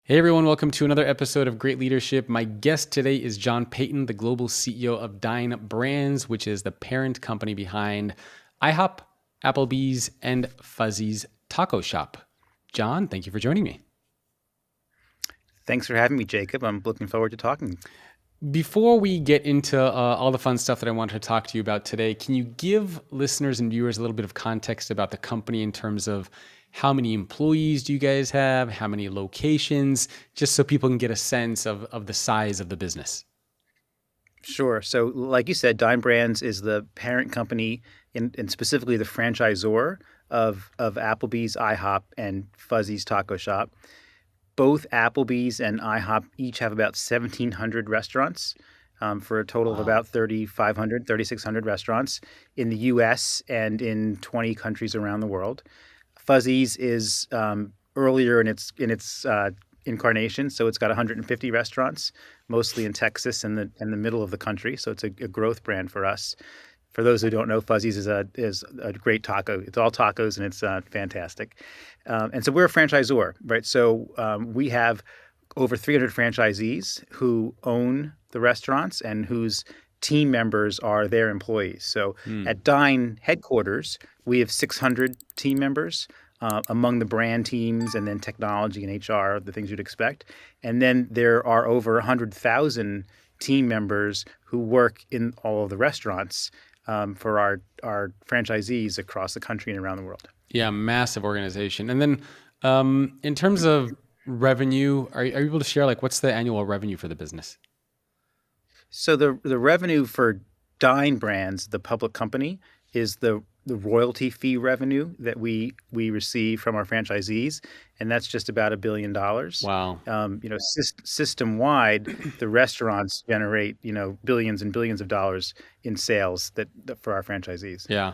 Hey everyone, welcome to another episode of Great Leadership. My guest today is John Peyton, the global CEO of Dine Brands, which is the parent company behind IHOP, Applebee's, and Fuzzy's Taco Shop. John, thank you for joining me. Thanks for having me, Jacob. I'm looking forward to talking. Before we get into all the fun stuff that I wanted to talk to you about today, can you give listeners and viewers a little bit of context about the company in terms of how many employees do you guys have, how many locations, just so people can get a sense of the size of the business? Sure. So, like you said, Dine Brands is the parent company and specifically the franchisor of Applebee's, IHOP, and Fuzzy's Taco Shop. Both Applebee's and IHOP each have about 1,700 restaurants for a total of Wow. about 3,500, 3,600 restaurants in the U.S. and in 20 countries around the world. Fuzzy's is earlier in its incarnation, so it's got 150 restaurants, mostly in Texas and the middle of the country. So it's a growth brand for us. For those who don't know, Fuzzy's is a great taco. It's all tacos and it's fantastic. And so we're a franchisor, right? So we have over 300 franchisees who own the restaurants and whose team members are their employees. So Hmm. at Dine headquarters, we have 600 team members among the brand teams and then technology and HR, the things you'd expect. And then there are over 100,000 team members who work in all of the restaurants for our franchisees across the country and around the world. Yeah, massive organization. And then in terms of revenue, are you able to share like what's the annual revenue for the business? So the revenue for Dine Brands, the public company, is the royalty fee revenue that we receive from our franchisees, and that's just about $1 billion. Wow. System wide, the restaurants generate billions and billions of dollars in sales that for our franchisees. Yeah.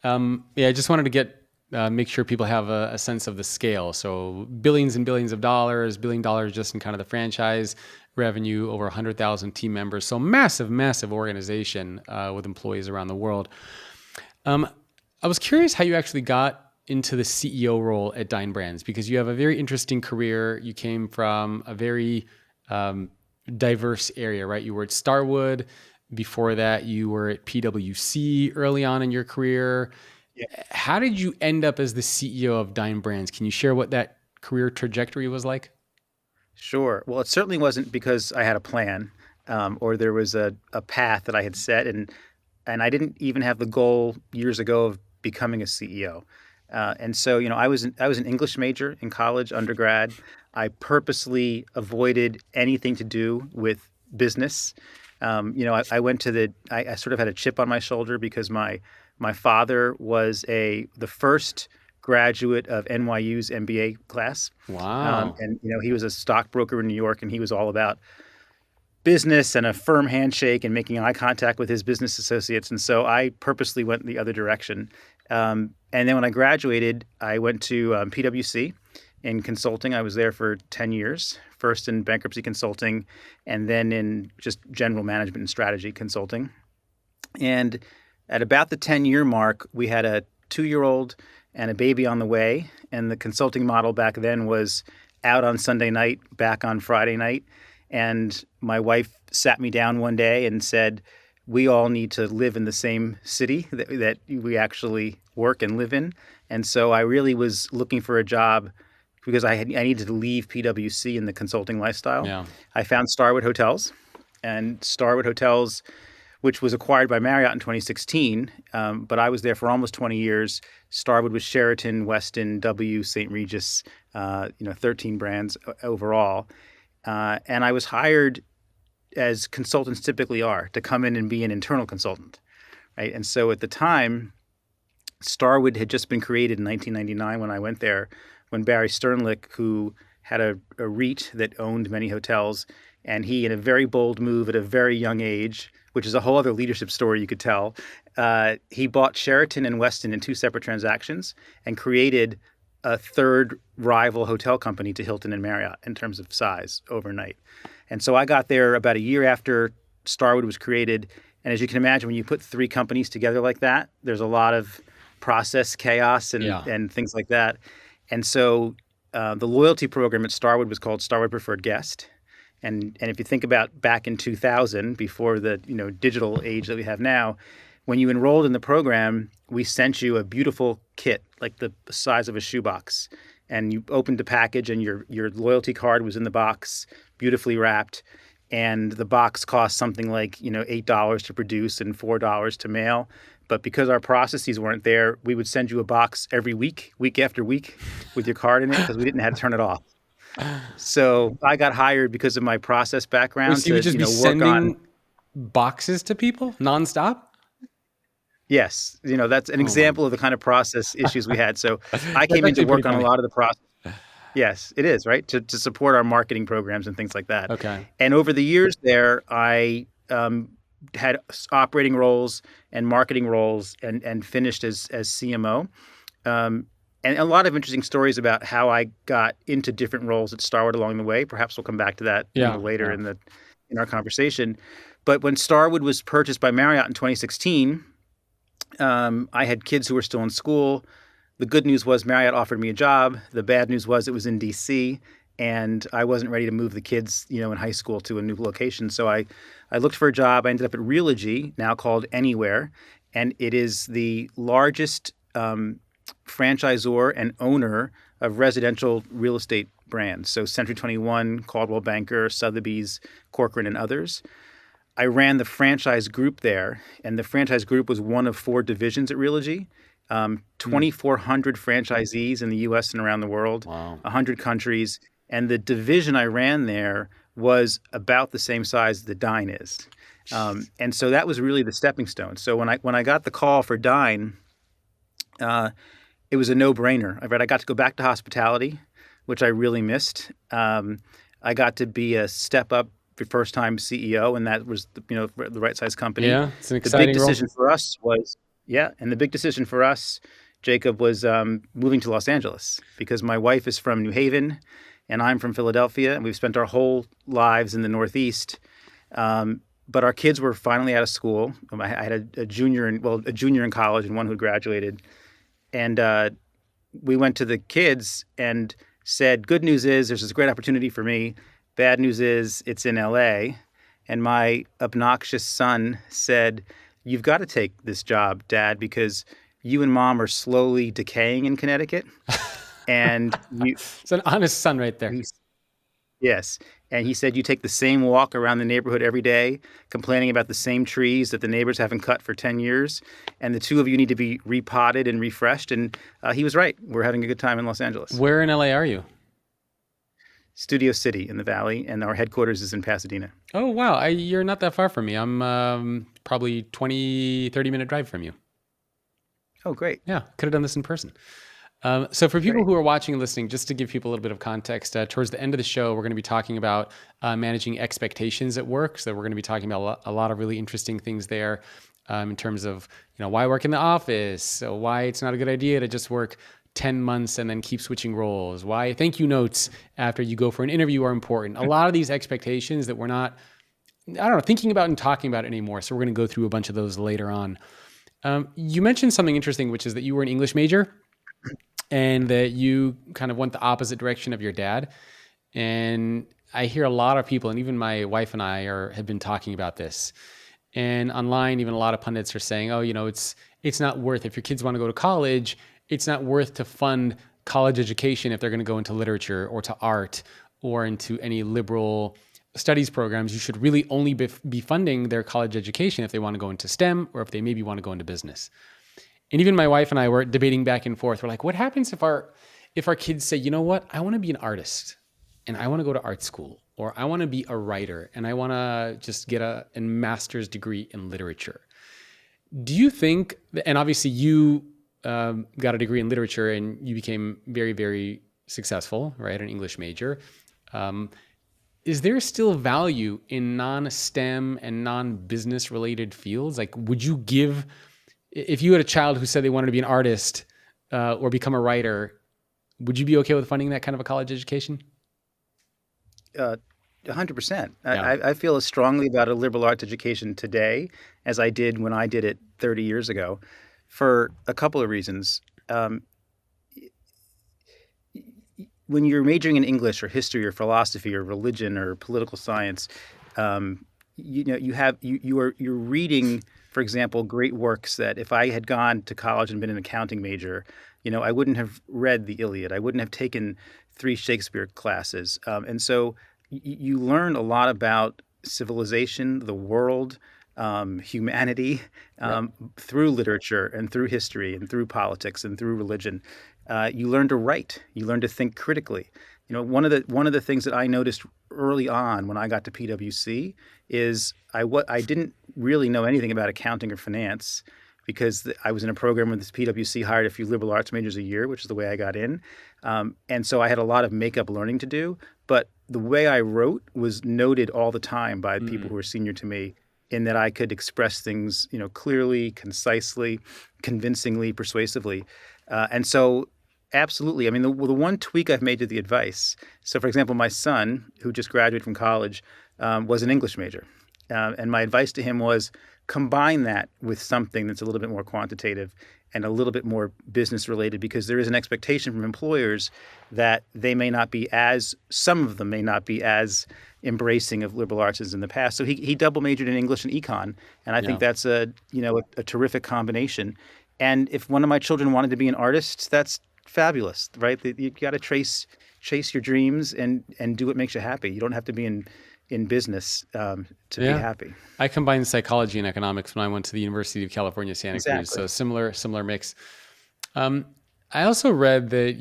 Yeah, I just wanted to make sure people have a sense of the scale. So billions and billions of dollars, $1 billion just in kind of the franchise revenue, over 100,000 team members. So massive, massive organization with employees around the world. Um, I was curious how you actually got into the CEO role at Dine Brands because you have a very interesting career. You came from a very diverse area, right? You were at Starwood. Before that, you were at PwC early on in your career. How did you end up as the CEO of Dine Brands? Can you share what that career trajectory was like? Sure. Well, it certainly wasn't because I had a plan or there was a path that I had set, and I didn't even have the goal years ago of becoming a CEO. And so, I was an English major in college, undergrad. I purposely avoided anything to do with business. I went to I sort of had a chip on my shoulder because my father was the first graduate of NYU's MBA class. Wow. And he was a stockbroker in New York, and he was all about business and a firm handshake and making eye contact with his business associates. And so I purposely went the other direction. And then when I graduated, I went to PwC in consulting. I was there for 10 years, first in bankruptcy consulting, and then in just general management and strategy consulting. And at about the 10-year mark, we had a 2-year-old and a baby on the way. And the consulting model back then was out on Sunday night, back on Friday night. And my wife sat me down one day and said, we all need to live in the same city that we actually work and live in. And so I really was looking for a job because I needed to leave PwC in the consulting lifestyle. Yeah. I found Starwood Hotels, and Starwood Hotels, which was acquired by Marriott in 2016, but I was there for almost 20 years. Starwood was Sheraton, Westin, W, St. Regis, 13 brands overall. And I was hired, as consultants typically are, to come in and be an internal consultant, right? And so at the time, Starwood had just been created in 1999 when I went there, when Barry Sternlicht, who had a REIT that owned many hotels, and he, in a very bold move at a very young age, which is a whole other leadership story you could tell, he bought Sheraton and Westin in two separate transactions and created a third rival hotel company to Hilton and Marriott in terms of size overnight. And so I got there about a year after Starwood was created. And as you can imagine, when you put three companies together like that, there's a lot of process chaos and, Yeah. and things like that. And so the loyalty program at Starwood was called Starwood Preferred Guest. And if you think about back in 2000, before the digital age that we have now, when you enrolled in the program, we sent you a beautiful kit, like the size of a shoebox. And you opened the package and your loyalty card was in the box, beautifully wrapped. And the box cost something like, $8 to produce and $4 to mail. But because our processes weren't there, we would send you a box every week, week after week, with your card in it because we didn't know how to turn it off. So I got hired because of my process background So you would to, just be work on. sending boxes to people nonstop? Yes, that's an Oh my. example of the kind of process issues we had. So I That's came in to actually pretty work on a funny. lot of the process. Yes, it is, right? To support our marketing programs and things like that. Okay. And over the years there, I had operating roles and marketing roles and finished as CMO. And a lot of interesting stories about how I got into different roles at Starwood along the way. Perhaps we'll come back to that, Yeah. later Yeah. in our conversation. But when Starwood was purchased by Marriott in 2016, I had kids who were still in school. The good news was Marriott offered me a job. The bad news was it was in DC, and I wasn't ready to move the kids, in high school to a new location. So I looked for a job. I ended up at Realogy, now called Anywhere, and it is the largest franchisor and owner of residential real estate brands. So Century 21, Caldwell Banker, Sotheby's, Corcoran, and others. I ran the franchise group there, and the franchise group was one of 4 divisions at Realogy. 2,400 franchisees in the U.S. and around the world, Wow. 100 countries, and the division I ran there was about the same size that Dine is, and so that was really the stepping stone. So when I got the call for Dine, it was a no-brainer. I got to go back to hospitality, which I really missed. I got to be a step-up for first-time CEO, and that was the right size company. Yeah, it's an The big exciting role. decision for us was and the big decision for us, Jacob, was moving to Los Angeles because my wife is from New Haven, and I'm from Philadelphia, and we've spent our whole lives in the Northeast. But our kids were finally out of school. I had a junior in college and one who graduated. And we went to the kids and said, good news is there's this great opportunity for me. Bad news is it's in LA. And my obnoxious son said, you've got to take this job, Dad, because you and Mom are slowly decaying in Connecticut. And It's an honest son right there. Yes. And he said, you take the same walk around the neighborhood every day, complaining about the same trees that the neighbors haven't cut for 10 years. And the two of you need to be repotted and refreshed. And he was right. We're having a good time in Los Angeles. Where in LA are you? Studio City in the Valley, and our headquarters is in Pasadena. Oh, wow. You're not that far from me. I'm probably 20, 30-minute drive from you. Oh, great. Yeah, could have done this in person. So for people Great. who are watching and listening, just to give people a little bit of context, towards the end of the show, we're going to be talking about managing expectations at work. So we're going to be talking about a lot of really interesting things there in terms of why work in the office, why it's not a good idea to just work 10 months and then keep switching roles, why thank you notes after you go for an interview are important. A lot of these expectations that we're not, thinking about and talking about anymore. So we're going to go through a bunch of those later on. You mentioned something interesting, which is that you were an English major and that you kind of went the opposite direction of your dad. And I hear a lot of people, and even my wife and I have been talking about this. And online, even a lot of pundits are saying, oh, it's not worth, if your kids want to go to college, it's not worth to fund college education if they're going to go into literature or to art or into any liberal studies programs. You should really only be funding their college education if they want to go into STEM or if they maybe want to go into business. And even my wife and I were debating back and forth. We're like, what happens if our kids say, you know what, I want to be an artist and I want to go to art school, or I want to be a writer and I want to just get a master's degree in literature. Do you think, and obviously you got a degree in literature and you became very, very successful, right? An English major. Is there still value in non-STEM and non-business related fields? Like, would you give, if you had a child who said they wanted to be an artist or become a writer, would you be okay with funding that kind of a college education? 100%. Yeah. I feel as strongly about a liberal arts education today as I did when I did it 30 years ago, for a couple of reasons. when you're majoring in English or history or philosophy or religion or political science, um, you're reading, for example, great works that if I had gone to college and been an accounting major, I wouldn't have read the Iliad. I wouldn't have taken three Shakespeare classes, and so you learn a lot about civilization, the world, humanity, Yep. through literature and through history and through politics and through religion. You learn to write. You learn to think critically. One of the things that I noticed early on when I got to PwC is I didn't really know anything about accounting or finance because I was in a program where this PwC hired a few liberal arts majors a year, which is the way I got in, and so I had a lot of makeup learning to do. But the way I wrote was noted all the time by people who Mm. were senior to me, in that I could express things, clearly, concisely, convincingly, persuasively, and so absolutely. I mean, the one tweak I've made to the advice. So, for example, my son, who just graduated from college, was an English major, and my advice to him was combine that with something that's a little bit more quantitative and a little bit more business related, because there is an expectation from employers that some of them may not be as embracing of liberal arts as in the past. So he double majored in English and econ, and I think Yeah. that's a terrific combination. And if one of my children wanted to be an artist, that's fabulous, right? You got to chase your dreams and do what makes you happy. You don't have to be in business to be Yeah. happy. I combined psychology and economics when I went to the University of California, Santa Cruz. Exactly. So similar mix. Um, I also read that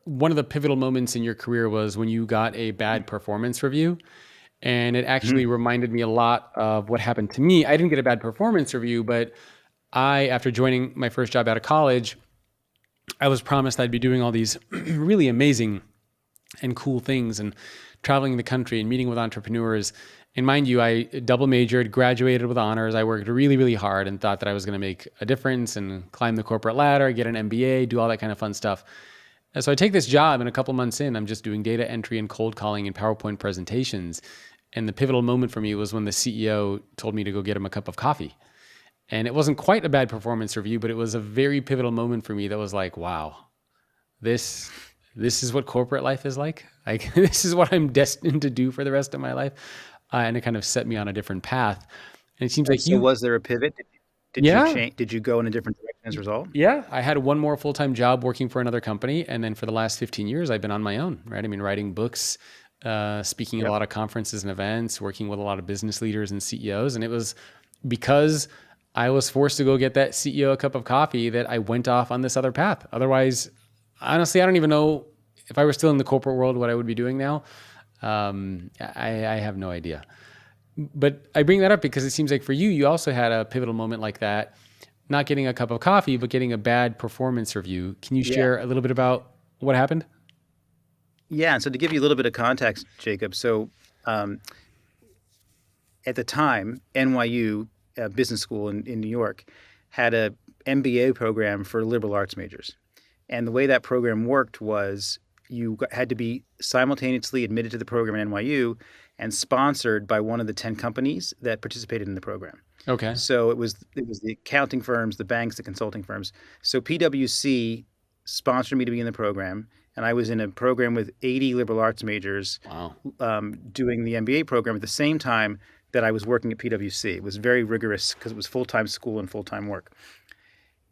one of the pivotal moments in your career was when you got a bad performance review. And it actually Mhm. reminded me a lot of what happened to me. I didn't get a bad performance review, but after joining my first job out of college, I was promised I'd be doing all these really amazing and cool things and traveling the country and meeting with entrepreneurs. And mind you, I double majored, graduated with honors. I worked really, really hard and thought that I was going to make a difference and climb the corporate ladder, get an MBA, do all that kind of fun stuff. And so I take this job, and a couple months in, I'm just doing data entry and cold calling and PowerPoint presentations. And the pivotal moment for me was when the CEO told me to go get him a cup of coffee. And it wasn't quite a bad performance review, but it was a very pivotal moment for me that was like, wow, this this is what corporate life is like. Like this is what I'm destined to do for the rest of my life, and it kind of set me on a different path. And it seems And like so, you, was there a pivot? Did you yeah, change? Did you go in a different direction as a result? yeah. I had one more full time job working for another company, and then for the last 15 years, I've been on my own. Right? I mean, writing books, speaking at a Yep. lot of conferences and events, working with a lot of business leaders and CEOs, and it was because I was forced to go get that CEO a cup of coffee that I went off on this other path. Otherwise, honestly, I don't even know if I were still in the corporate world what I would be doing now. I have no idea. But I bring that up because it seems like for you, you also had a pivotal moment like that, not getting a cup of coffee, but getting a bad performance review. Can you Yeah. share a little bit about what happened? Yeah. And so, to give you a little bit of context, Jacob, so um, at the time, NYU Business School in New York had a MBA program for liberal arts majors. And the way that program worked was had to be simultaneously admitted to the program at NYU and sponsored by one of the 10 companies that participated in the program. Okay. So it was the accounting firms, the banks, the consulting firms. So PwC sponsored me to be in the program, and I was in a program with 80 liberal arts majors, Wow. doing the MBA program at the same time that I was working at PwC. It was very rigorous because it was full-time school and full-time work.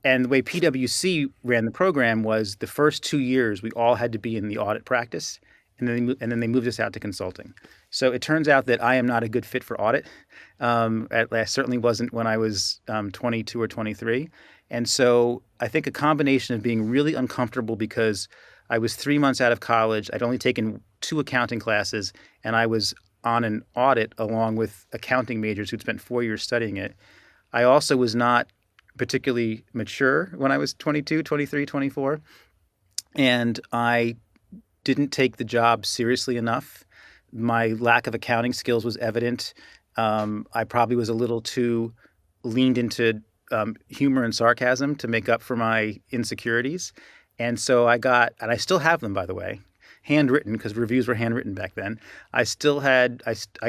And the way PwC ran the program was the first 2 years we all had to be in the audit practice, and then they moved us out to consulting. So it turns out that I am not a good fit for audit. I certainly wasn't when I was 22 or 23. And so I think a combination of being really uncomfortable because I was 3 months out of college, I'd only taken two accounting classes, and I was on an audit along with accounting majors who'd spent 4 years studying it. I also was not particularly mature when I was 22, 23, 24, and I didn't take the job seriously enough. My lack of accounting skills was evident. I probably was a little too leaned into humor and sarcasm to make up for my insecurities. And so and I still have them, by the way, handwritten, because reviews were handwritten back then. I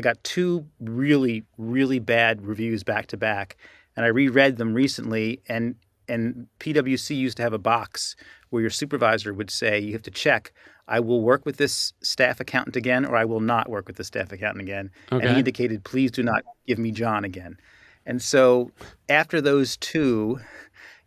got two really, really bad reviews back to back, and I reread them recently, and PwC used to have a box where your supervisor would say, you have to check, I will work with this staff accountant again, or I will not work with the staff accountant again. And he Okay. indicated, please do not give me John again. And so after those two,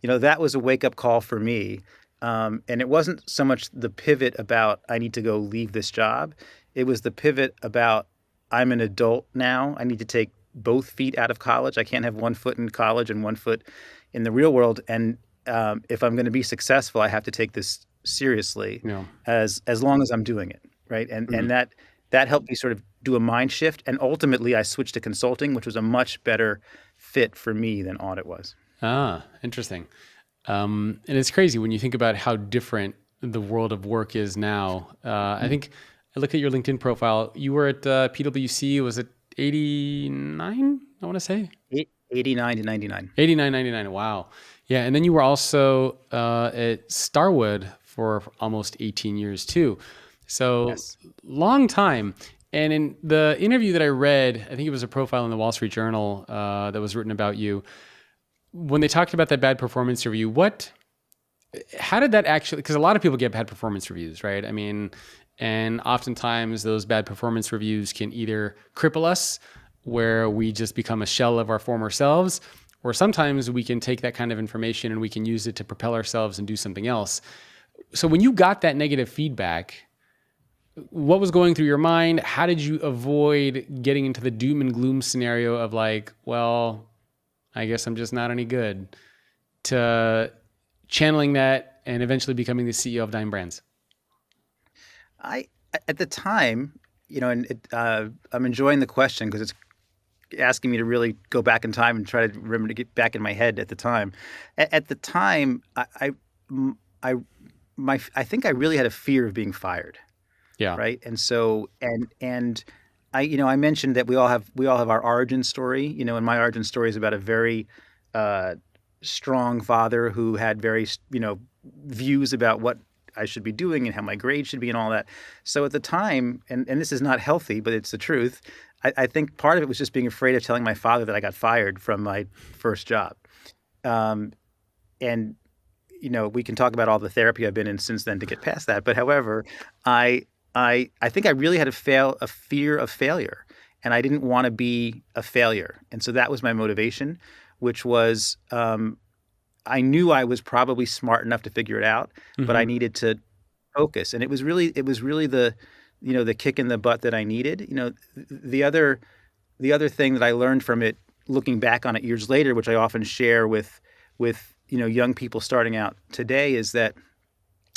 that was a wake up call for me. And it wasn't so much the pivot about, I need to go leave this job. It was the pivot about, I'm an adult now. I need to take both feet out of college. I can't have one foot in college and one foot in the real world. And if I'm going to be successful, I have to take this seriously Yeah. as long as I'm doing it, right? And that helped me sort of do a mind shift. And ultimately, I switched to consulting, which was a much better fit for me than audit was. Ah, interesting. And it's crazy when you think about how different the world of work is now. I think I look at your LinkedIn profile. You were at PwC. Was it 89? I want to say 89 to 99. 89, 99. Wow. Yeah. And then you were also at Starwood for almost 18 years too. So Yes. long time. And in the interview that I read, I think it was a profile in the Wall Street Journal that was written about you. When they talked about that bad performance review, how did that actually, because a lot of people get bad performance reviews, right? I mean, and oftentimes those bad performance reviews can either cripple us where we just become a shell of our former selves, or sometimes we can take that kind of information and we can use it to propel ourselves and do something else. So when you got that negative feedback, what was going through your mind? How did you avoid getting into the doom and gloom scenario of like, well, I guess I'm just not any good, to channeling that and eventually becoming the CEO of Dine Brands? At the time, I'm enjoying the question because it's asking me to really go back in time and try to remember to get back in my head at the time. At the time, I think I really had a fear of being fired. Yeah. Right. And so, and I mentioned that we all have our origin story, and my origin story is about a very strong father who had very, views about what I should be doing and how my grades should be and all that. So at the time, and this is not healthy, but it's the truth, I think part of it was just being afraid of telling my father that I got fired from my first job. And, we can talk about all the therapy I've been in since then to get past that. But however, I think I really had a fear of failure, and I didn't want to be a failure. And so that was my motivation, which was I knew I was probably smart enough to figure it out, but I needed to focus. And it was really the the kick in the butt that I needed. The other thing that I learned from it, looking back on it years later, which I often share with young people starting out today, is that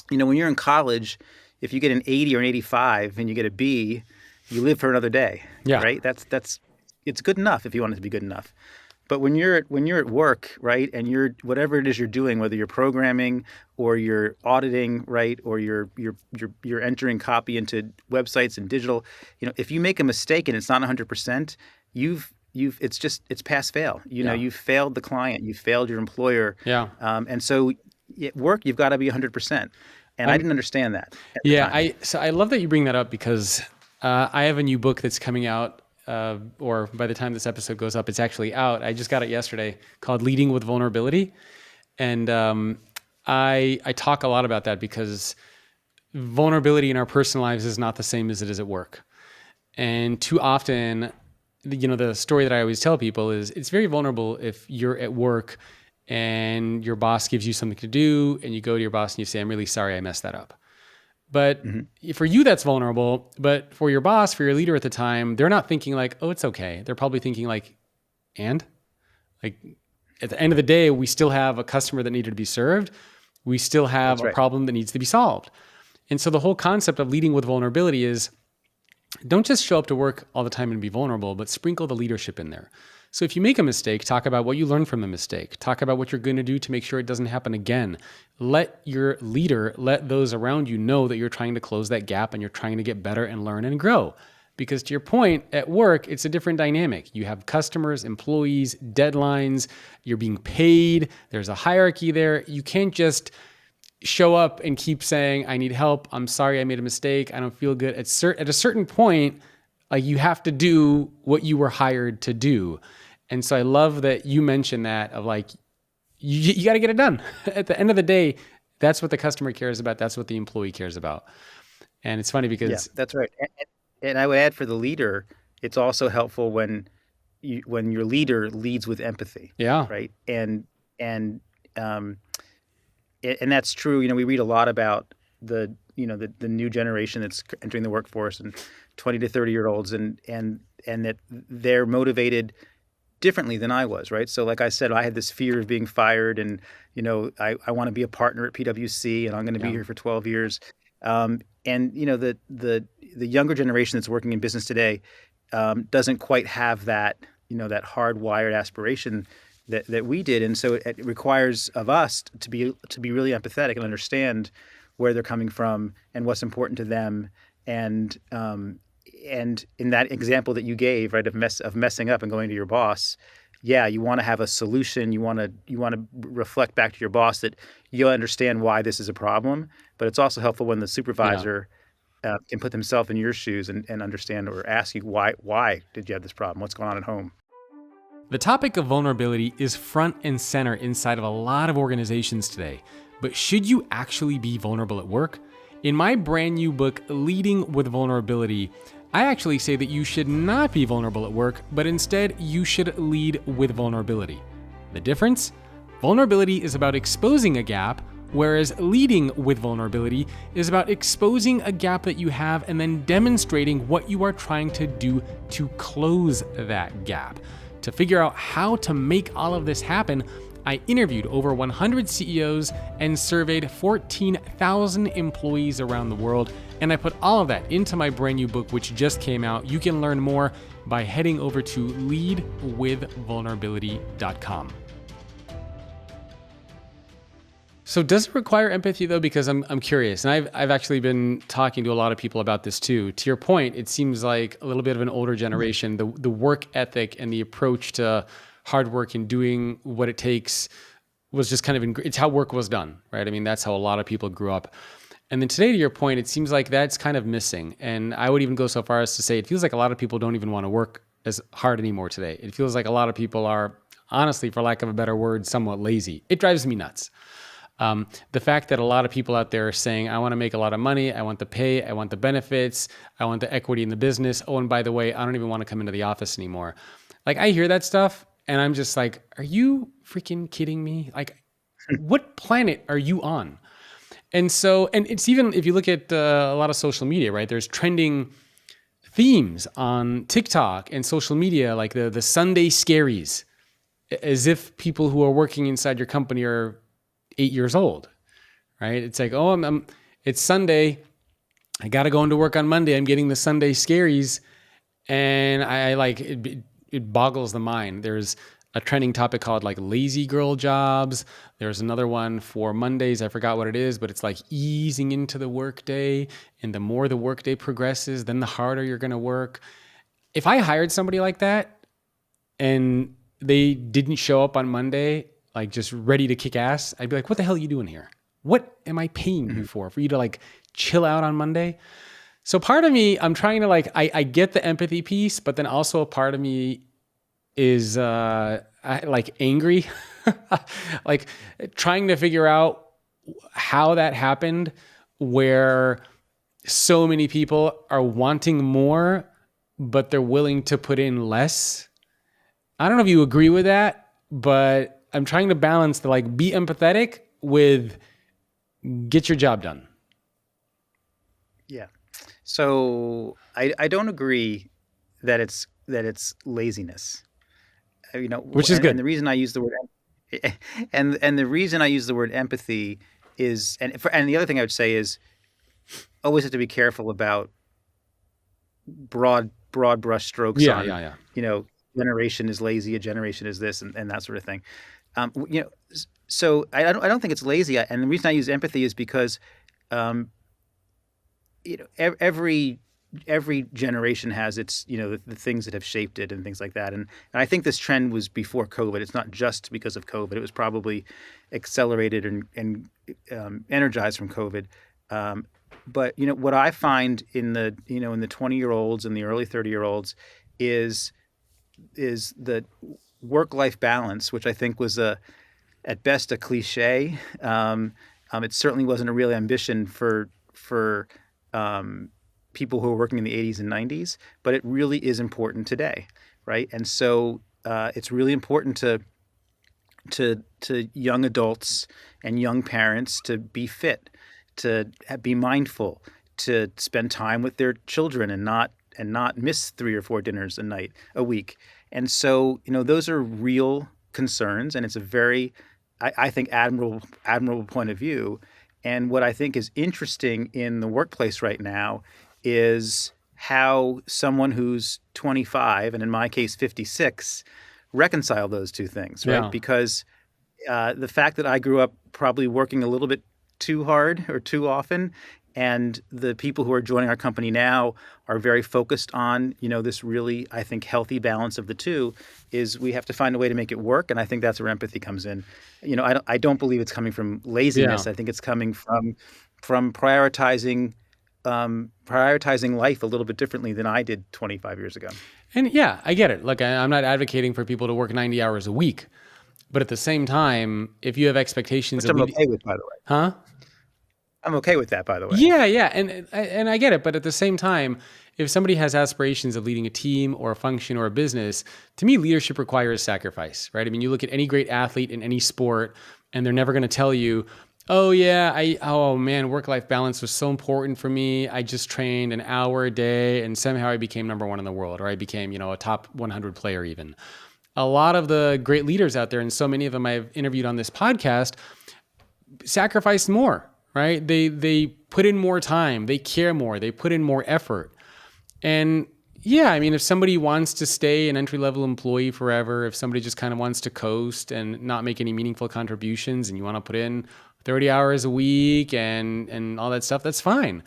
when you're in college, if you get an 80 or an 85 and you get a B, you live for another day. Yeah. Right. It's good enough if you want it to be good enough. But when you're at work, right, and you're whatever it is you're doing, whether you're programming or you're auditing, right, or you're entering copy into websites and digital, if you make a mistake and it's not 100%, it's pass fail. You've failed the client, you've failed your employer. Yeah. And so at work, you've got to be 100%. And I didn't understand that at the time. So I love that you bring that up because I have a new book that's coming out, or by the time this episode goes up, it's actually out. I just got it yesterday, called Leading with Vulnerability. And I talk a lot about that because vulnerability in our personal lives is not the same as it is at work. And too often, the story that I always tell people is it's very vulnerable if you're at work and your boss gives you something to do and you go to your boss and you say, I'm really sorry I messed that up. But for you, that's vulnerable. But for your boss, for your leader at the time, they're not thinking like, oh, it's okay. They're probably thinking like, and? Like at the end of the day, we still have a customer that needed to be served. We still have a problem that needs to be solved. And so the whole concept of leading with vulnerability is don't just show up to work all the time and be vulnerable, but sprinkle the leadership in there. So if you make a mistake, talk about what you learned from the mistake. Talk about what you're going to do to make sure it doesn't happen again. Let your leader, let those around you know that you're trying to close that gap and you're trying to get better and learn and grow. Because to your point, at work, it's a different dynamic. You have customers, employees, deadlines, you're being paid, there's a hierarchy there. You can't just show up and keep saying, I need help, I'm sorry I made a mistake, I don't feel good. At a certain point, you have to do what you were hired to do. And so I love that you mentioned that of like, you got to get it done. At the end of the day, That's what the customer cares about. That's what the employee cares about. And it's funny Yeah, because, that's right. And I would add for the leader, it's also helpful when your leader leads with empathy, yeah, right? And um, and that's true. We read a lot about the new generation that's entering the workforce and 20 to 30-year olds, and that they're motivated differently than I was, right? So like I said, I had this fear of being fired, and I want to be a partner at PwC, and I'm going to be yeah, here for 12 years. And the younger generation that's working in business today doesn't quite have that hardwired aspiration that we did, and so it requires of us to be really empathetic and understand where they're coming from and what's important to them, and and in that example that you gave, right, of messing up and going to your boss, yeah, you want to have a solution. You want to reflect back to your boss that you'll understand why this is a problem, but it's also helpful when the yeah. supervisor can put themselves in your shoes and understand or ask you why did you have this problem? What's going on at home? The topic of vulnerability is front and center inside of a lot of organizations today. But should you actually be vulnerable at work? In my brand new book, Leading with Vulnerability, I actually say that you should not be vulnerable at work, but instead you should lead with vulnerability. The difference? Vulnerability is about exposing a gap, whereas leading with vulnerability is about exposing a gap that you have and then demonstrating what you are trying to do to close that gap. To figure out how to make all of this happen, I interviewed over 100 CEOs and surveyed 14,000 employees around the world, and I put all of that into my brand new book, which just came out. You can learn more by heading over to leadwithvulnerability.com. So does it require empathy though? Because I'm curious, and I've actually been talking to a lot of people about this too. To your point, it seems like a little bit of an older generation, the work ethic and the approach to hard work and doing what it takes was just kind of, it's how work was done, right? I mean, that's how a lot of people grew up. And then today, to your point, it seems like that's kind of missing. And I would even go so far as to say, it feels like a lot of people don't even want to work as hard anymore today. It feels like a lot of people are, honestly, for lack of a better word, somewhat lazy. It drives me nuts. The fact that a lot of people out there are saying, I want to make a lot of money, I want the pay, I want the benefits, I want the equity in the business. Oh, and by the way, I don't even want to come into the office anymore. Like, I hear that stuff and I'm just like, are you freaking kidding me? Like, what planet are you on? And so, and it's even, if you look at a lot of social media, right? There's trending themes on TikTok and social media, like the Sunday scaries, as if people who are working inside your company are 8 years old, right? It's like, oh, it's Sunday. I got to go into work on Monday. I'm getting the Sunday scaries. And I like, it boggles the mind. There's a trending topic called like lazy girl jobs. There's another one for Mondays. I forgot what it is, but it's like easing into the workday. And the more the workday progresses, then the harder you're going to work. If I hired somebody like that and they didn't show up on Monday, like just ready to kick ass, I'd be like, what the hell are you doing here? What am I paying you for? For you to like chill out on Monday? So part of me, I'm trying to like, I get the empathy piece, but then also a part of me is like angry, like trying to figure out how that happened, where so many people are wanting more, but they're willing to put in less. I don't know if you agree with that, but I'm trying to balance the like be empathetic with get your job done. Yeah. So I don't agree that it's laziness. Which is And good. the reason I use the word and the reason I use the word empathy is, and the other thing I would say is always have to be careful about broad brush strokes Yeah, on, yeah, yeah. you know, generation is lazy, a generation is this, and that sort of thing. So I don't think it's lazy, and the reason I use empathy is because um, every generation has its the things that have shaped it and things like that, and I think this trend was before COVID. It's not just because of COVID. It was probably accelerated and energized from COVID. Um, but what I find in the 20-year-olds and the early 30-year-olds is the work-life balance, which I think was at best a cliche, It certainly wasn't a real ambition for people who are working in the 80s and 90s, but it really is important today, right? And so it's really important to young adults and young parents to be fit, to be mindful, to spend time with their children and not miss 3 or 4 dinners a week. And so, those are real concerns, and it's a very, I think, admirable point of view. And what I think is interesting in the workplace right now is how someone who's 25, and in my case 56, reconcile those two things, right? Yeah. Because the fact that I grew up probably working a little bit too hard or too often, and the people who are joining our company now are very focused on, this really, I think, healthy balance of the two, is we have to find a way to make it work. And I think that's where empathy comes in. I don't believe it's coming from laziness. Yeah. I think it's coming from prioritizing life a little bit differently than I did 25 years ago. And yeah, I get it. Look, I'm not advocating for people to work 90 hours a week, but at the same time, if you have expectations Which of I'm okay with, by the way. huh? I'm okay with that, by the way. Yeah, and I get it, but at the same time, if somebody has aspirations of leading a team or a function or a business, to me, leadership requires sacrifice, right? I mean, you look at any great athlete in any sport, and they're never going to tell you, "Oh yeah, oh man, work-life balance was so important for me. I just trained an hour a day, and somehow I became number one in the world, or I became, a top 100 player even." A lot of the great leaders out there, and so many of them I've interviewed on this podcast, sacrificed more, right? They put in more time, they care more, they put in more effort. And yeah, I mean, if somebody wants to stay an entry-level employee forever, if somebody just kind of wants to coast and not make any meaningful contributions, and you want to put in 30 hours a week and all that stuff, that's fine.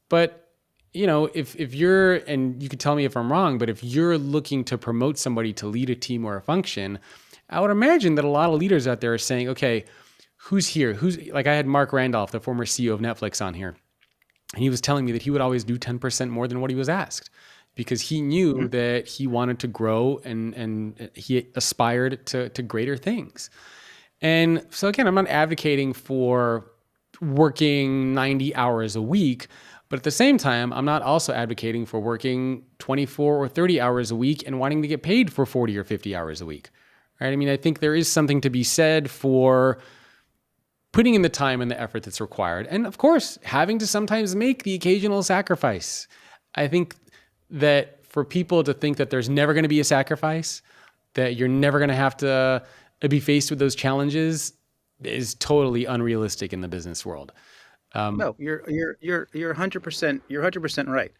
But if you're, and you could tell me if I'm wrong, but if you're looking to promote somebody to lead a team or a function, I would imagine that a lot of leaders out there are saying, okay, who's here? Like I had Mark Randolph, the former CEO of Netflix, on here. And he was telling me that he would always do 10% more than what he was asked because he knew that he wanted to grow and he aspired to greater things. And so again, I'm not advocating for working 90 hours a week, but at the same time, I'm not also advocating for working 24 or 30 hours a week and wanting to get paid for 40 or 50 hours a week, right? I mean, I think there is something to be said for putting in the time and the effort that's required. And of course, having to sometimes make the occasional sacrifice. I think that for people to think that there's never going to be a sacrifice, that you're never going to have to be faced with those challenges is totally unrealistic in the business world. No, you're 100%. You're 100% right.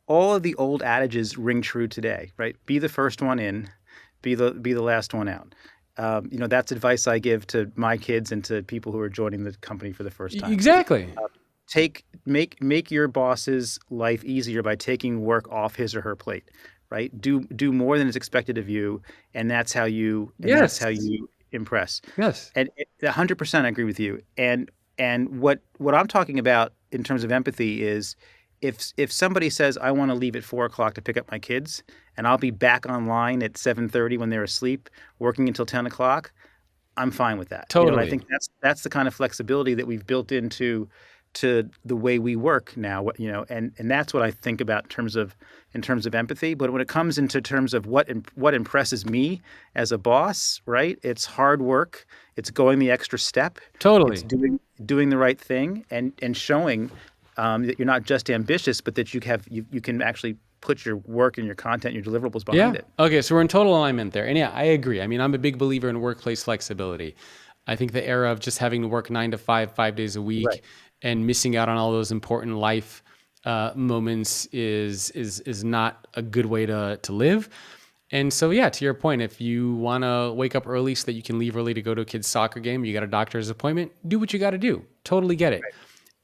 All of the old adages ring true today, right? Be the first one in, be the last one out. That's advice I give to my kids and to people who are joining the company for the first time. Exactly. Make your boss's life easier by taking work off his or her plate, right? Do more than is expected of you, and that's how you impress. Yes. And 100% I agree with you. And what I'm talking about in terms of empathy is if somebody says, I want to leave at 4:00 to pick up my kids and I'll be back online at 7:30 when they're asleep, working until 10:00, I'm fine with that. Totally. I think that's the kind of flexibility that we've built into the way we work now, and that's what I think about in terms of empathy. But when it comes into terms of what impresses me as a boss, right? It's hard work. It's going the extra step. Totally. It's doing the right thing and showing that you're not just ambitious, but that you can actually put your work and your content, your deliverables behind it. Okay, so we're in total alignment there. And yeah, I agree. I mean, I'm a big believer in workplace flexibility. I think the era of just having to work 9 to 5, 5 days a week, Right, and missing out on all those important life moments is not a good way to live. And so, yeah, to your point, if you want to wake up early so that you can leave early to go to a kid's soccer game, you got a doctor's appointment, do what you got to do. Totally get it. Right.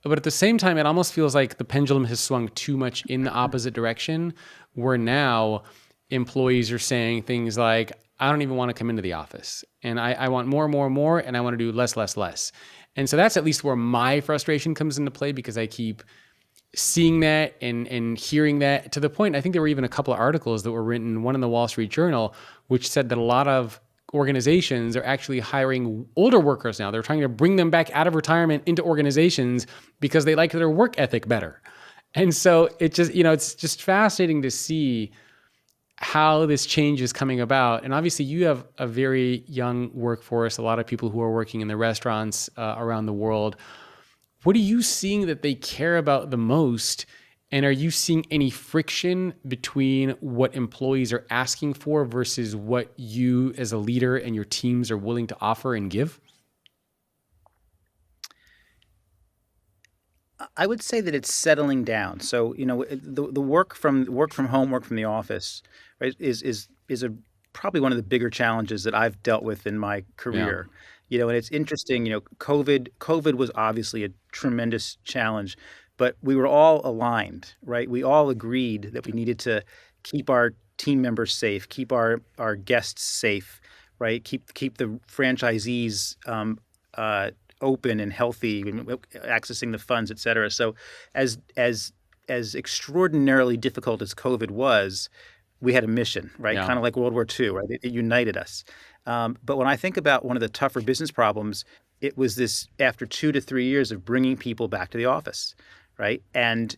But at the same time, it almost feels like the pendulum has swung too much in the opposite direction, where now employees are saying things like, I don't even want to come into the office. And I want more, and I want to do less. And so that's at least where my frustration comes into play, because I keep seeing that and hearing that, to the point, I think there were even a couple of articles that were written, one in the Wall Street Journal, which said that a lot of organizations are actually hiring older workers now. They're trying to bring them back out of retirement into organizations because they like their work ethic better. And so it just, it's just fascinating to see how this change is coming about. And obviously you have a very young workforce, a lot of people who are working in the restaurants around the world. What are you seeing that they care about the most? And are you seeing any friction between what employees are asking for versus what you as a leader and your teams are willing to offer and give? I would say that it's settling down. So, the work from home, work from the office, right, is a probably one of the bigger challenges that I've dealt with in my Yeah. career. And it's interesting, COVID was obviously a tremendous challenge, but we were all aligned, right? We all agreed that we needed to keep our team members safe, keep our guests safe, right? Keep the franchisees open and healthy, accessing the funds, et cetera. So as extraordinarily difficult as COVID was, we had a mission, right? Yeah. Kind of like World War II, right? It united us. But when I think about one of the tougher business problems, it was this after 2 to 3 years of bringing people back to the office, right? And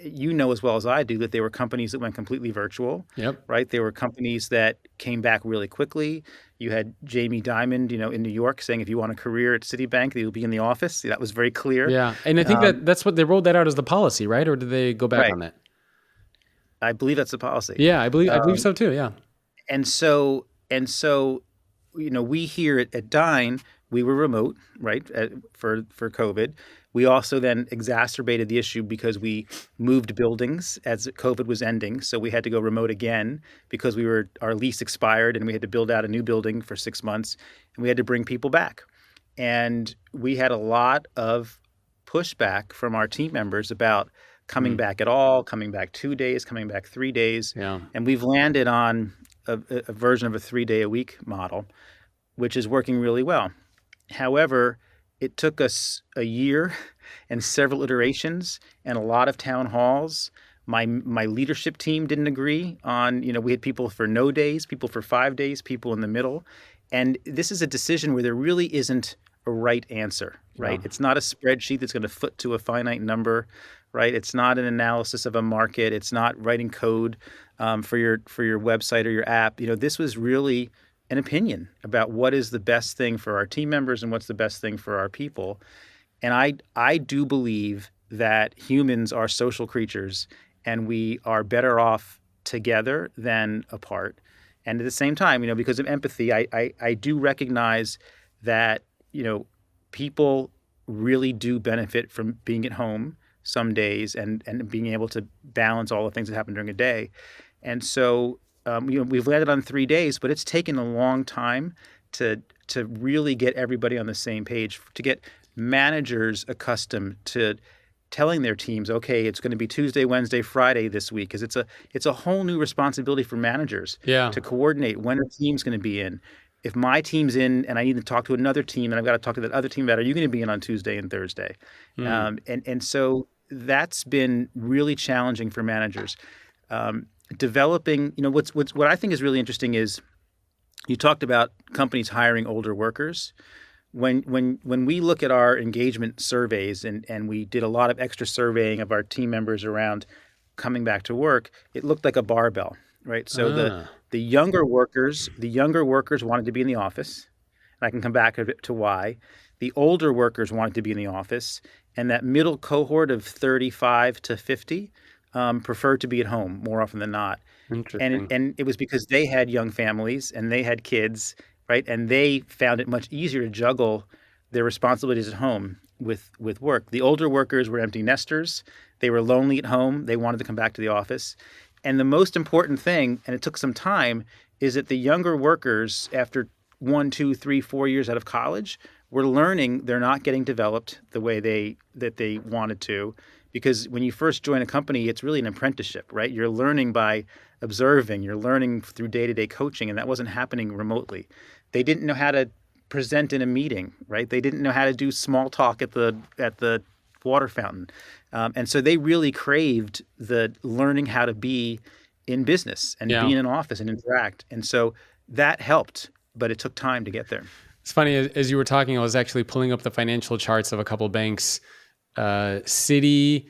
you know as well as I do that there were companies that went completely virtual, Yep. right? There were companies that came back really quickly. You had Jamie Dimon, in New York saying if you want a career at Citibank, you'll be in the office. That was very clear. Yeah. And I think that's what they rolled that out as the policy, right? Or did they go back Right. on that? I believe that's the policy. Yeah, I believe so too. Yeah. And so, we here at Dine, we were remote, right, for COVID. We also then exacerbated the issue because we moved buildings as COVID was ending. So we had to go remote again because our lease expired and we had to build out a new building for 6 months and we had to bring people back. And we had a lot of pushback from our team members about coming back at all, coming back 2 days, coming back 3 days. Yeah. And we've landed on a version of a 3-day-a-week model, which is working really well. However, it took us a year and several iterations and a lot of town halls. My leadership team didn't agree on, we had people for no days, people for 5 days, people in the middle. And this is a decision where there really isn't a right answer, right? Yeah. It's not a spreadsheet that's going to foot to a finite number, right? It's not an analysis of a market. It's not writing code for your website or your app. This was really an opinion about what is the best thing for our team members and what's the best thing for our people. And I do believe that humans are social creatures and we are better off together than apart. And at the same time, because of empathy, I do recognize that, people really do benefit from being at home some days and being able to balance all the things that happen during a day. And so, we've landed on 3 days, but it's taken a long time to really get everybody on the same page, to get managers accustomed to telling their teams, okay, it's going to be Tuesday, Wednesday, Friday this week, because it's a whole new responsibility for managers Yeah. to coordinate when a team's going to be in. If my team's in and I need to talk to another team and I've got to talk to that other team about, are you going to be in on Tuesday and Thursday? And so that's been really challenging for managers. Developing, what I think is really interesting is you talked about companies hiring older workers. When we look at our engagement surveys and we did a lot of extra surveying of our team members around coming back to work, it looked like a barbell, right? So the younger workers wanted to be in the office, and I can come back to why. The older workers wanted to be in the office, and that middle cohort of 35 to 50 preferred to be at home more often than not. Interesting. And it was because they had young families and they had kids, right? And they found it much easier to juggle their responsibilities at home with work. The older workers were empty nesters. They were lonely at home. They wanted to come back to the office. And the most important thing, and it took some time, is that the younger workers, after 1, 2, 3, 4 years out of college, were learning they're not getting developed the way that they wanted to. Because when you first join a company, it's really an apprenticeship, right? You're learning by observing, you're learning through day-to-day coaching, and that wasn't happening remotely. They didn't know how to present in a meeting, right? They didn't know how to do small talk at the water fountain. And so they really craved the learning how to be in business and be in an office and interact. And so that helped, but it took time to get there. It's funny, as you were talking, I was actually pulling up the financial charts of a couple banks. Citi,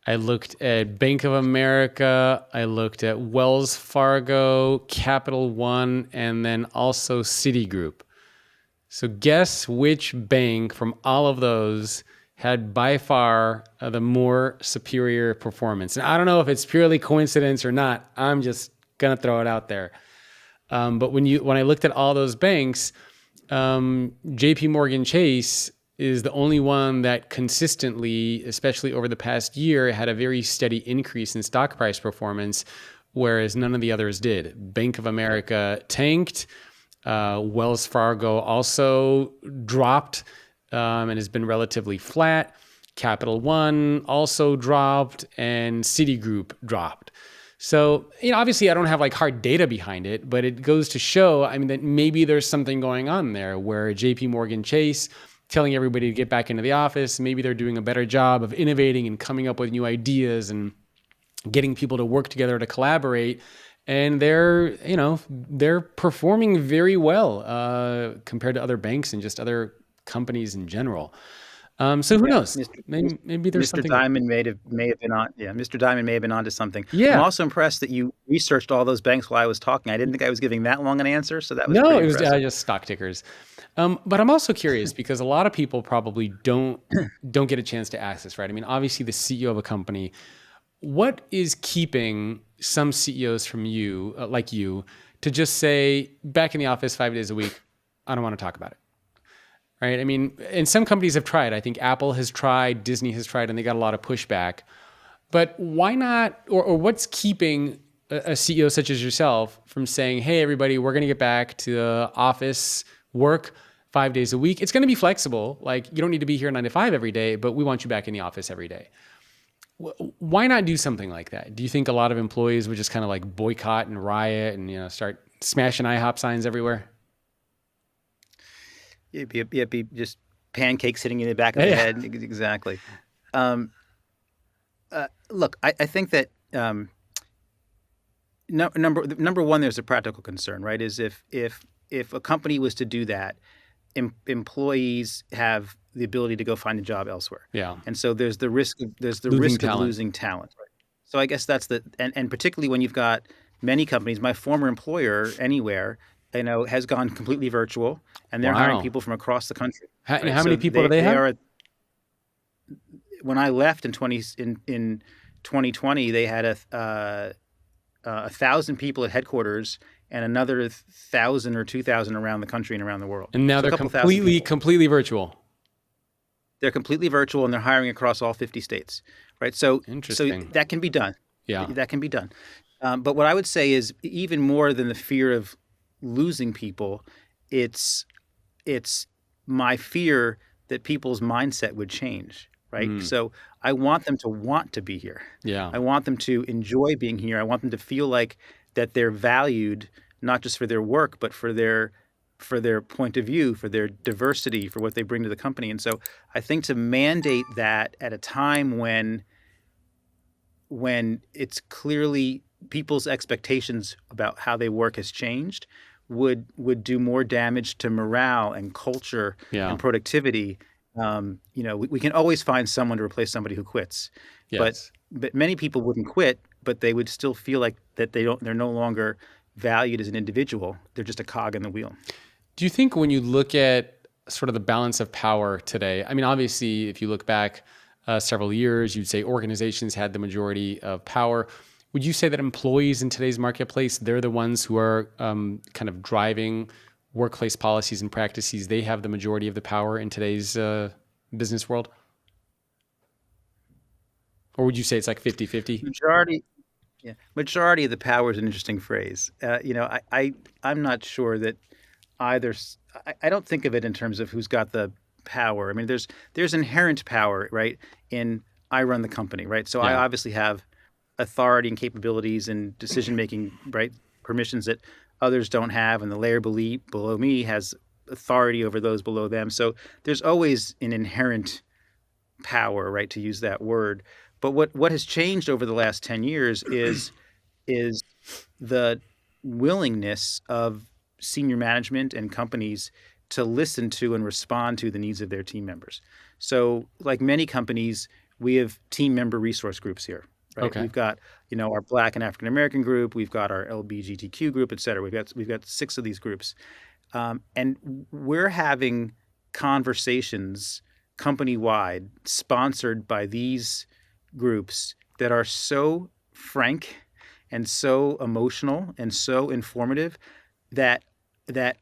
I looked at Bank of America, I looked at Wells Fargo, Capital One, and then also Citigroup. So guess which bank from all of those had by far the more superior performance. And I don't know if it's purely coincidence or not. I'm just gonna throw it out there. But when I looked at all those banks, JP Morgan Chase is the only one that consistently, especially over the past year, had a very steady increase in stock price performance, whereas none of the others did. Bank of America tanked. Wells Fargo also dropped and has been relatively flat. Capital One also dropped, and Citigroup dropped. So, obviously I don't have like hard data behind it, but it goes to show, that maybe there's something going on there where JP Morgan Chase telling everybody to get back into the office, maybe they're doing a better job of innovating and coming up with new ideas and getting people to work together to collaborate. And they're performing very well compared to other banks and just other companies in general. So who knows? Maybe there's Mr. something. Diamond may have been on. Yeah, Mr. Diamond may have been onto something. Yeah. I'm also impressed that you researched all those banks while I was talking. I didn't think I was giving that long an answer, so that was No, pretty it was impressive. just stock tickers. But I'm also curious because a lot of people probably don't get a chance to ask this, right? Obviously the CEO of a company, what is keeping some CEOs from you, like you, to just say, back in the office 5 days a week, I don't want to talk about it, right? And some companies have tried. I think Apple has tried, Disney has tried, and they got a lot of pushback. But why not, or what's keeping a CEO such as yourself from saying, hey, everybody, we're going to get back to office work 5 days a week. It's going to be flexible. Like, you don't need to be here 9 to 5 every day, but we want you back in the office every day. Why not do something like that? Do you think a lot of employees would just kind of like boycott and riot and start smashing IHOP signs everywhere? It'd be just pancakes sitting in the back of the head. Exactly. Look, I think that number one, there's a practical concern, right? Is if a company was to do that, employees have the ability to go find a job elsewhere. Yeah. And so there's the risk of losing talent. Right? So I guess that's and particularly when you've got many companies. My former employer, Anywhere, has gone completely virtual, and they're hiring people from across the country. How many people do they have? When I left in 2020, they had 1,000 people at headquarters and another 1,000 or 2,000 around the country and around the world. And now they're completely virtual. They're completely virtual, and they're hiring across all 50 states, right? So that can be done. Yeah, that can be done. But what I would say is, even more than the fear of losing people, it's my fear that people's mindset would change, right? So I want them to want to be here. Yeah. I want them to enjoy being here. I want them to feel like that they're valued, not just for their work, but for their point of view, for their diversity, for what they bring to the company. And so I think to mandate that at a time when it's clearly people's expectations about how they work has changed would do more damage to morale and culture and productivity. We can always find someone to replace somebody who quits. Yes. But many people wouldn't quit, but they would still feel like that they're no longer valued as an individual. They're just a cog in the wheel. Do you think when you look at sort of the balance of power today, obviously, if you look back several years, you'd say organizations had the majority of power. Would you say that employees in today's marketplace, they're the ones who are kind of driving workplace policies and practices? They have the majority of the power in today's business world? Or would you say it's like 50-50? Majority of the power is an interesting phrase. I'm not sure that either. I don't think of it in terms of who's got the power. There's inherent power, right? In I run the company, right? So I obviously have authority and capabilities and decision making, right? Permissions that others don't have, and the layer below me has authority over those below them. So there's always an inherent power, right? To use that word. But what has changed over the last 10 years is the willingness of senior management and companies to listen to and respond to the needs of their team members. So like many companies, we have team member resource groups here. Right? Okay. We've got, our Black and African American group. We've got our LGBTQ group, et cetera. We've got 6 of these groups, and we're having conversations company-wide, sponsored by these groups that are so frank and so emotional and so informative that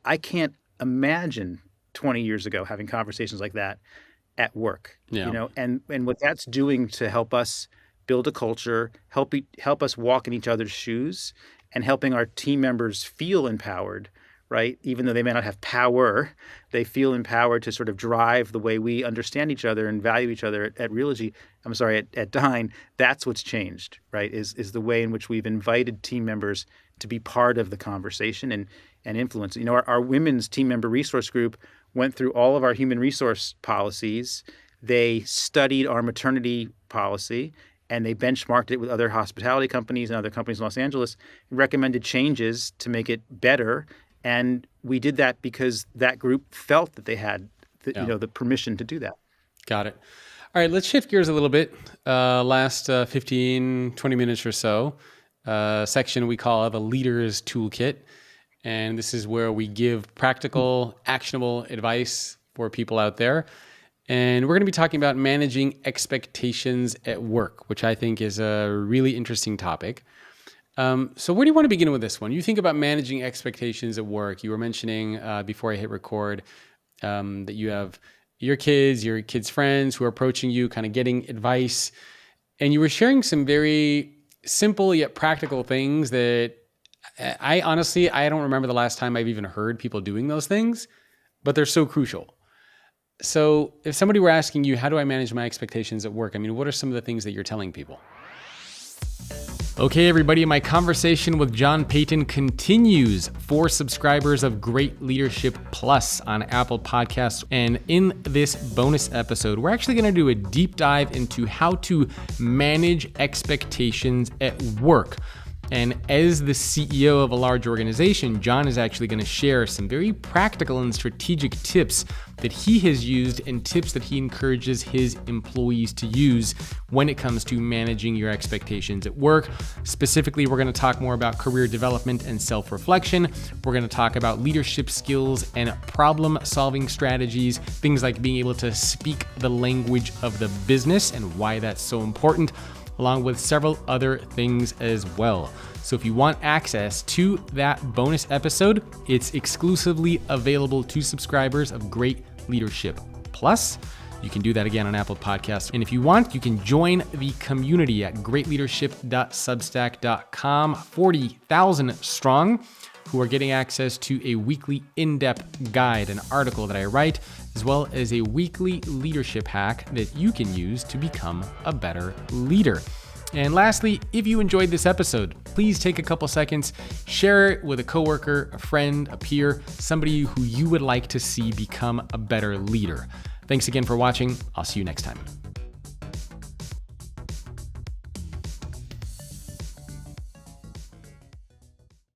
I can't imagine 20 years ago having conversations like that at work. Yeah. And what that's doing to help us build a culture, help us walk in each other's shoes, and helping our team members feel empowered, right? Even though they may not have power, they feel empowered to sort of drive the way we understand each other and value each other at Dine. That's what's changed, right? Is the way in which we've invited team members to be part of the conversation and influence. Our women's team member resource group went through all of our human resource policies. They studied our maternity policy, and they benchmarked it with other hospitality companies and other companies in Los Angeles and recommended changes to make it better. And we did that because that group felt that they had the permission to do that. Got it. All right, let's shift gears a little bit. Last 15, 20 minutes or so, section we call the Leader's Toolkit. And this is where we give practical, actionable advice for people out there. And we're going to be talking about managing expectations at work, which I think is a really interesting topic. So where do you want to begin with this one? You think about managing expectations at work. You were mentioning before I hit record that you have your kids' friends who are approaching you, kind of getting advice. And you were sharing some very simple yet practical things that I don't remember the last time I've even heard people doing those things, but they're so crucial. So if somebody were asking you, how do I manage my expectations at work? I mean, what are some of the things that you're telling people? Okay, everybody, my conversation with John Peyton continues for subscribers of Great Leadership Plus on Apple Podcasts. And in this bonus episode, we're actually going to do a deep dive into how to manage expectations at work. And as the CEO of a large organization, John is actually going to share some very practical and strategic tips that he has used and tips that he encourages his employees to use when it comes to managing your expectations at work. Specifically, we're going to talk more about career development and self-reflection. We're going to talk about leadership skills and problem-solving strategies, things like being able to speak the language of the business and why that's so important, along with several other things as well. So if you want access to that bonus episode, it's exclusively available to subscribers of Great Leadership Plus. You can do that again on Apple Podcasts. And if you want, you can join the community at greatleadership.substack.com, 40,000 strong, who are getting access to a weekly in-depth guide, an article that I write, as well as a weekly leadership hack that you can use to become a better leader. And lastly, if you enjoyed this episode, please take a couple seconds, share it with a coworker, a friend, a peer, somebody who you would like to see become a better leader. Thanks again for watching. I'll see you next time.